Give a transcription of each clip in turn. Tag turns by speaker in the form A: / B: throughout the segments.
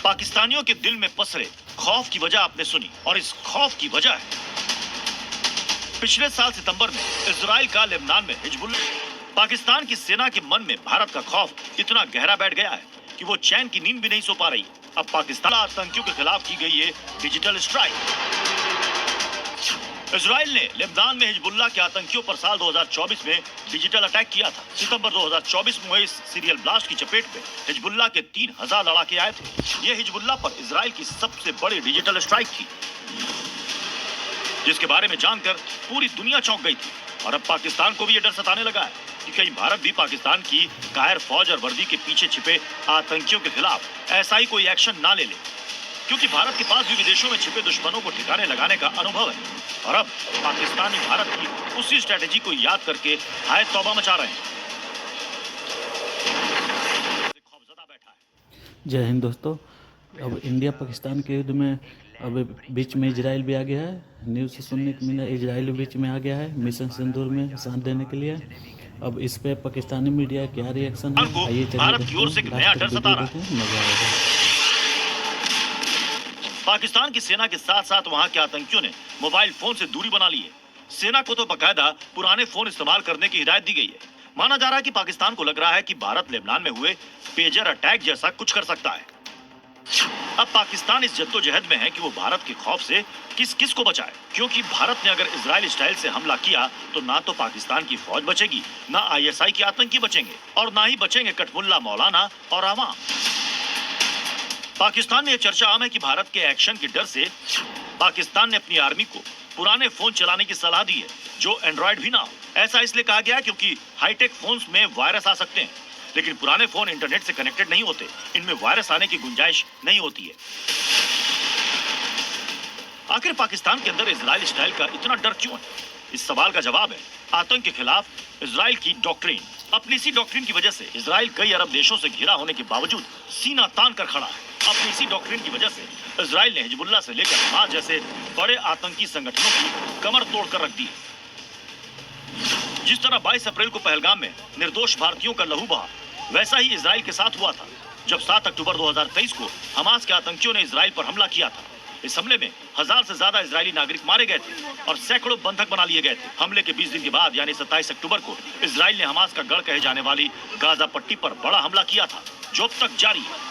A: पाकिस्तानियों के दिल में पसरे खौफ की वजह आपने सुनी, और इस खौफ की वजह है पिछले साल सितंबर में इजराइल का लेबनान में हिजबुल्लाह। पाकिस्तान की सेना के मन में भारत का खौफ इतना गहरा बैठ गया है कि वो चैन की नींद भी नहीं सो पा रही। अब पाकिस्तान आतंकियों के खिलाफ की गई ये डिजिटल स्ट्राइक। इजराइल ने लेबनान में हिजबुल्लाह के आतंकियों पर साल 2024 में डिजिटल अटैक किया था। सितंबर 2024 में हुए इस सीरियल ब्लास्ट की चपेट में हिजबुल्लाह के 3000 लड़ाके आए थे। यह हिजबुल्लाह पर इजराइल की सबसे बड़ी डिजिटल स्ट्राइक थी, जिसके बारे में जानकर पूरी दुनिया चौंक गई थी। और अब पाकिस्तान को भी यह डर सताने लगा है कि कहीं भारत भी पाकिस्तान की कायर फौज और वर्दी के पीछे छिपे आतंकियों के खिलाफ ऐसा ही कोई एक्शन ना ले ले, क्योंकि भारत के पास भी विदेशों में छिपे दुश्मनों को ठिकाने लगाने का अनुभव है। और अब पाकिस्तानी भारत की उसी स्ट्रेटेजी को याद करके हाय तौबा मचा रहे हैं। खौफजदा बैठा है।
B: जय हिंद दोस्तों। अब इंडिया पाकिस्तान के युद्ध में अब बीच में इजराइल भी आ गया है। न्यूज़ से सुनने को मिला इजराइल बीच में आ गया है मिशन सिंदूर में साथ देने के लिए। अब इस पे पाकिस्तानी मीडिया क्या रिएक्शन है, आइए
A: भारत की ओर से नया डर सता रहा है।
B: मजा आएगा।
A: पाकिस्तान की सेना के साथ साथ वहां के आतंकियों ने मोबाइल फोन से दूरी बना ली है। सेना को तो बकायदा पुराने फोन इस्तेमाल करने की हिदायत दी गई है। माना जा रहा है कि पाकिस्तान को लग रहा है कि भारत लेबनान में हुए पेजर अटैक जैसा कुछ कर सकता है। अब पाकिस्तान इस जद्दोजहद में है कि वो भारत के खौफ से किस किस को बचाए, क्योंकि भारत ने अगर इजराइल स्टाइल से हमला किया तो ना तो पाकिस्तान की फौज बचेगी, ना आईएसआई के आतंकी बचेंगे, और ना ही बचेंगे कठमुल्ला मौलाना और आवाम। पाकिस्तान में यह चर्चा आम है कि भारत के एक्शन के डर से पाकिस्तान ने अपनी आर्मी को पुराने फोन चलाने की सलाह दी है, जो एंड्रॉइड भी ना हो। ऐसा इसलिए कहा गया क्योंकि हाईटेक फोन्स में वायरस आ सकते हैं, लेकिन पुराने फोन इंटरनेट से कनेक्टेड नहीं होते, इनमें वायरस आने की गुंजाइश नहीं होती है। आखिर पाकिस्तान के अंदर इजराइल स्टाइल का इतना डर क्यों है? इस सवाल का जवाब है आतंक के खिलाफ इजराइल की डॉक्ट्रिन। अपनी इसी डॉक्ट्रिन की वजह से इजराइल कई अरब देशों से घिरा होने के बावजूद सीना तान कर खड़ा है। अपनी इसी डॉक्ट्रिन की वजह से इजराइल ने हिजबुल्लाह से लेकर हमास जैसे बड़े आतंकी संगठनों की कमर तोड़कर रख दी। जिस तरह 22 अप्रैल को पहलगाम में निर्दोष भारतीयों का लहू बहा, वैसा ही इजराइल के साथ हुआ था जब 7 अक्टूबर 2023 को हमास के आतंकियों ने इजराइल पर हमला किया था। इस हमले में 1000 से ज्यादा इजरायली नागरिक मारे गए थे और सैकड़ों बंधक बना लिए गए थे। हमले के 20 दिन के बाद यानी 27 अक्टूबर को इजराइल ने हमास का गढ़ कहे जाने वाली गाजा पट्टी पर बड़ा हमला किया था, जो अब तक जारी है।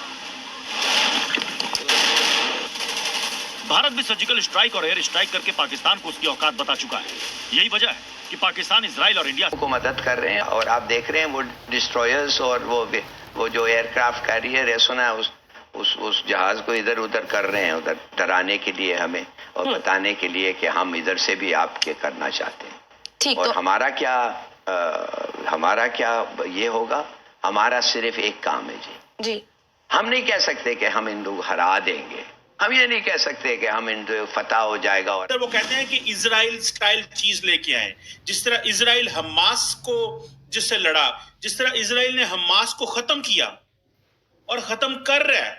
A: भारत भी सर्जिकल स्ट्राइक और एयर स्ट्राइक करके पाकिस्तान को उसकी औकात बता चुका है। यही वजह है कि पाकिस्तान इजराइल और इंडिया
C: को मदद कर रहे हैं। और आप देख रहे हैं वो डिस्ट्रॉयर्स और वो जो एयरक्राफ्ट कैरियर है, सुना है उस जहाज को इधर उधर कर रहे हैं, उधर डराने के लिए हमें और बताने के लिए कि हम इधर से भी आपके करना चाहते हैं। ठीक, और तो हमारा क्या ये होगा, हमारा सिर्फ एक काम है जी। हम नहीं कह सकते कि हम हिंदू हरा देंगे, हम ये नहीं कह सकते कि हम हिंदू फतह हो जाएगा। और
D: वो कहते हैं कि इजराइल स्टाइल चीज लेके आए, जिस तरह इजराइल हमास को जिससे लड़ा, जिस तरह इजराइल ने हमास को खत्म किया और खत्म कर रहा है।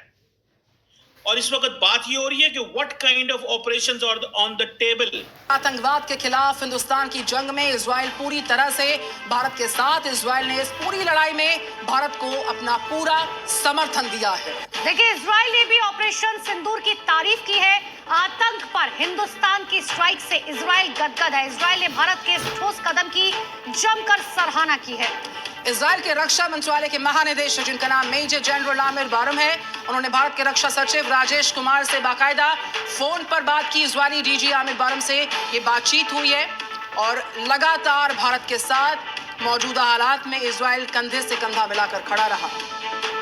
D: और इस वक्त बात ये हो रही है कि what kind of operations are on the table.
E: आतंकवाद के खिलाफ हिंदुस्तान की जंग में इजराइल पूरी तरह से भारत के साथ। इजराइल ने इस पूरी लड़ाई में भारत को अपना पूरा समर्थन दिया है।
F: देखिए, इजराइल ने भी ऑपरेशन सिंदूर की तारीफ की है। आतंक पर हिंदुस्तान की स्ट्राइक से इजराइल गदगद है। इजराइल ने भारत के इस ठोस कदम की जमकर सराहना की है।
E: इजराइल के रक्षा मंत्रालय के महानिदेशक, जिनका नाम मेजर जनरल आमिर बारम है, उन्होंने भारत के रक्षा सचिव राजेश कुमार से बाकायदा फोन पर बात की। इजरायली डीजी आमिर बारम से ये बातचीत हुई है और लगातार भारत के साथ मौजूदा हालात में इजराइल कंधे से कंधा मिलाकर खड़ा रहा।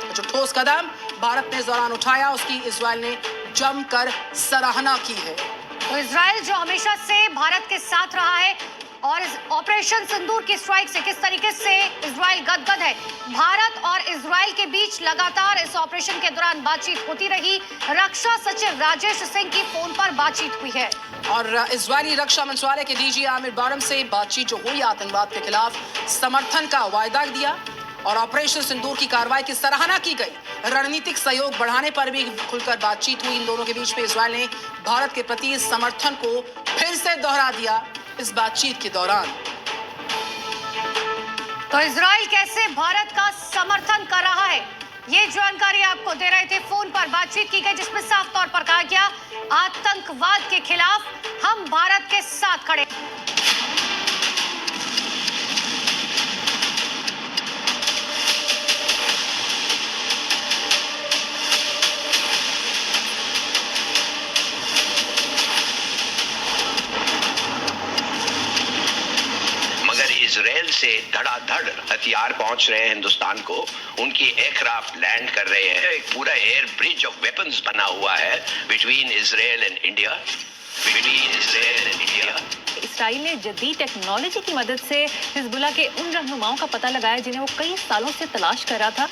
E: जो ठोस कदम भारत ने इस दौरान उठाया, उसकी इजराइल ने जमकर सराहना की है।
F: तो इजराइल जो हमेशा से भारत के साथ रहा है और इस ऑपरेशन सिंदूर की स्ट्राइक से किस तरीके से इजराइल गदगद है। भारत और इजराइल के बीच लगातार इस ऑपरेशन के दौरान बातचीत होती रही। रक्षा सचिव राजेश सिंह की फोन पर बातचीत हुई है
E: और इजरायली रक्षा मंत्रालय के डीजी आमिर बारम से बातचीत जो हुई, आतंकवाद के खिलाफ समर्थन का वायदा दिया और ऑपरेशन सिंदूर की कार्रवाई की सराहना की गई। रणनीतिक सहयोग बढ़ाने पर भी खुलकर बातचीत हुई इन दोनों के बीच में। इजराइल ने भारत के प्रति समर्थन को फिर से दोहरा दिया इस बातचीत के दौरान।
F: तो इजराइल कैसे भारत का समर्थन कर रहा है, ये जानकारी आपको दे रहे थे फोन पर बात बातचीत की गई जिसमें साफ तौर पर कहा गया आतंकवाद के खिलाफ हम भारत के साथ खड़े।
C: इजराइल से धड़ाधड़ हथियार पहुंच रहे हैं हिंदुस्तान को, उनकी एयरक्राफ्ट लैंड कर रहे हैं, एक पूरा एयर ब्रिज ऑफ वेपन्स बना हुआ है between Israel and India,
G: Israel ने जदीद टेक्नोलॉजी की मदद से हिजबुल्लाह के उन रहनुमाओं का पता लगाया जिन्हें वो कई सालों से तलाश कर रहा था।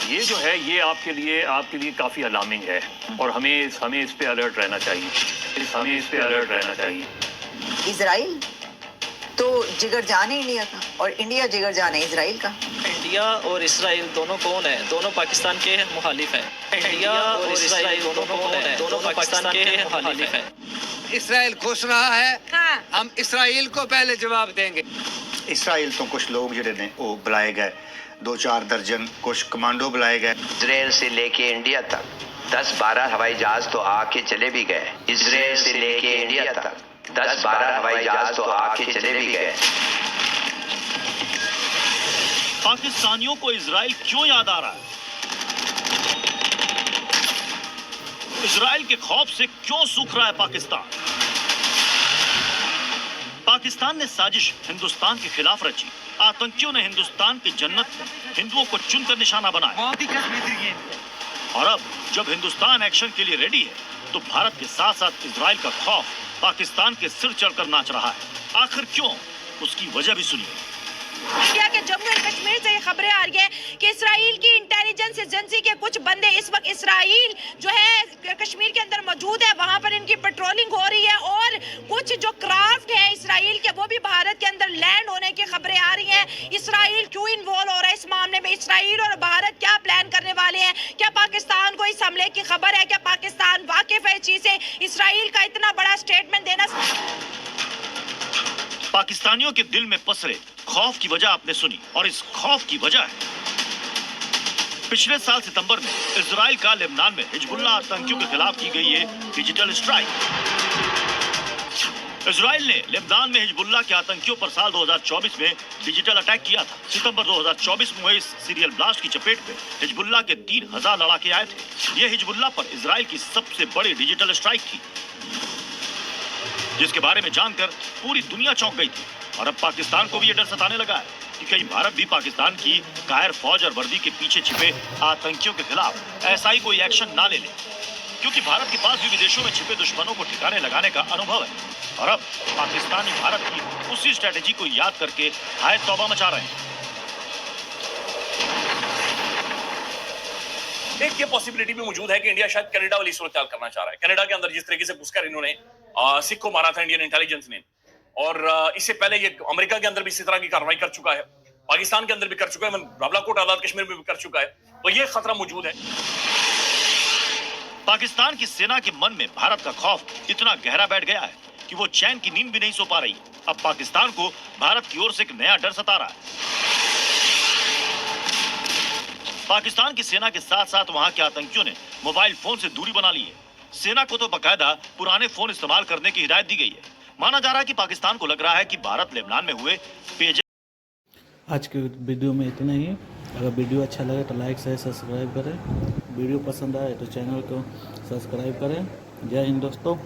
H: ये जो है ये आपके लिए काफी अलार्मिंग है और हमें इस पे अलर्ट रहना चाहिए।
I: इजराइल तो जिगर जान है इंडिया का और इंडिया जिगर जान है इजराइल का।
J: इंडिया और इसराइल दोनों कौन है? दोनों पाकिस्तान के मुखालिफ हैं। इंडिया और इसराइल दोनों कौन है? दोनों पाकिस्तान के मुखालिफ हैं।
K: इसराइल घुस रहा है, हम इसराइल को पहले जवाब देंगे।
L: इसराइल तो कुछ लोग जिहड़े ने वो बुलाए गए, 2-4 दर्जन कुछ कमांडो बुलाए गए।
C: इजराइल से लेके इंडिया तक 10-12 हवाई जहाज तो आके चले भी गए। इजराइल से लेके इंडिया तक 10-12 हवाई जहाज तो आके चले भी गए।
A: पाकिस्तानियों को इजराइल क्यों याद आ रहा है? इजराइल के खौफ से क्यों सूख रहा है पाकिस्तान? पाकिस्तान ने साजिश हिंदुस्तान के खिलाफ रची। आतंकियों ने हिंदुस्तान की जन्नत में हिंदुओं को चुनकर निशाना बनाया। और अब जब हिंदुस्तान एक्शन के लिए रेडी है तो भारत के साथ साथ इजराइल का खौफ पाकिस्तान के सिर चढ़कर नाच रहा है। आखिर क्यों? उसकी वजह भी सुनिए।
M: इंडिया के जम्मू एंड कश्मीर से ये खबरें आ रही है कि इसराइल की इंटेलिजेंस एजेंसी के कुछ बंदे इस वक्त इसराइल जो है कश्मीर के अंदर मौजूद है, वहां पर इनकी पेट्रोलिंग हो रही है और कुछ जो क्राफ्ट है इसराइल के वो भी भारत के अंदर लैंड होने की खबरें आ रही हैं। इसराइल क्यों इन्वॉल्व हो रहा है इस मामले में? इसराइल और भारत क्या प्लान करने वाले हैं? क्या पाकिस्तान को इस हमले की खबर है? क्या पाकिस्तान वाकिफ है इस चीज से? इसराइल का इतना बड़ा स्टेटमेंट देना।
A: पाकिस्तानियों के दिल में पसरे खौफ की वजह आपने सुनी और इस खौफ की वजह है पिछले साल सितंबर में इजराइल का लेबनान में हिजबुल्लाह आतंकियों के खिलाफ की गई ये डिजिटल स्ट्राइक। इजराइल ने लेबनान में हिजबुल्लाह के आतंकियों पर साल 2024 में डिजिटल अटैक किया था। सितंबर 2024 में हुए इस सीरियल ब्लास्ट की चपेट में हिजबुल्लाह के 3000 लड़ाके आए थे। यह हिजबुल्लाह पर इजराइल की सबसे बड़ी डिजिटल स्ट्राइक थी, जिसके बारे में जानकर पूरी दुनिया चौंक गई थी। और अब पाकिस्तान को भी ये डर सताने लगा है कि कहीं भारत भी पाकिस्तान की कायर फौज और वर्दी के पीछे छिपे आतंकियों के खिलाफ ऐसा ही कोई एक्शन ना ले ले, क्योंकि भारत के पास भी विदेशों में छिपे दुश्मनों को ठिकाने लगाने का अनुभव है। और अब पाकिस्तानी भारत की उसी स्ट्रेटेजी को याद करके हाय तौबा मचा रहे हैं।
H: एक ये पॉसिबिलिटी भी मौजूद है कि इंडिया शायद कनाडा वाली सूरत करना चाह रहा है। कनाडा के अंदर जिस तरीके से घुसकर इन्होंने सिख को मारा था इंडियन इंटेलिजेंस ने, और इससे पहले ये अमेरिका के अंदर भी इसी तरह की कार्रवाई कर चुका है, पाकिस्तान के अंदर भी कर चुका है, बावलाकोट आजाद कश्मीर में भी कर चुका है, तो ये खतरा मौजूद है।
A: पाकिस्तान की सेना के मन में भारत का खौफ इतना गहरा बैठ गया है कि वो चैन की नींद भी नहीं सो पा रही। अब पाकिस्तान को भारत की ओर से एक नया डर सता रहा है। पाकिस्तान की सेना के साथ साथ वहां के आतंकियों ने मोबाइल फोन से दूरी बना ली है। सेना को तो बकायदा पुराने फोन इस्तेमाल करने की हिदायत दी गई है। माना जा रहा है कि पाकिस्तान को लग रहा है कि भारत लेबनान में हुए पेज।
B: आज के वीडियो में इतना ही। अगर वीडियो अच्छा लगे तो लाइक शेयर सब्सक्राइब करें। वीडियो पसंद आए तो चैनल को सब्सक्राइब करें। जय हिंद दोस्तों।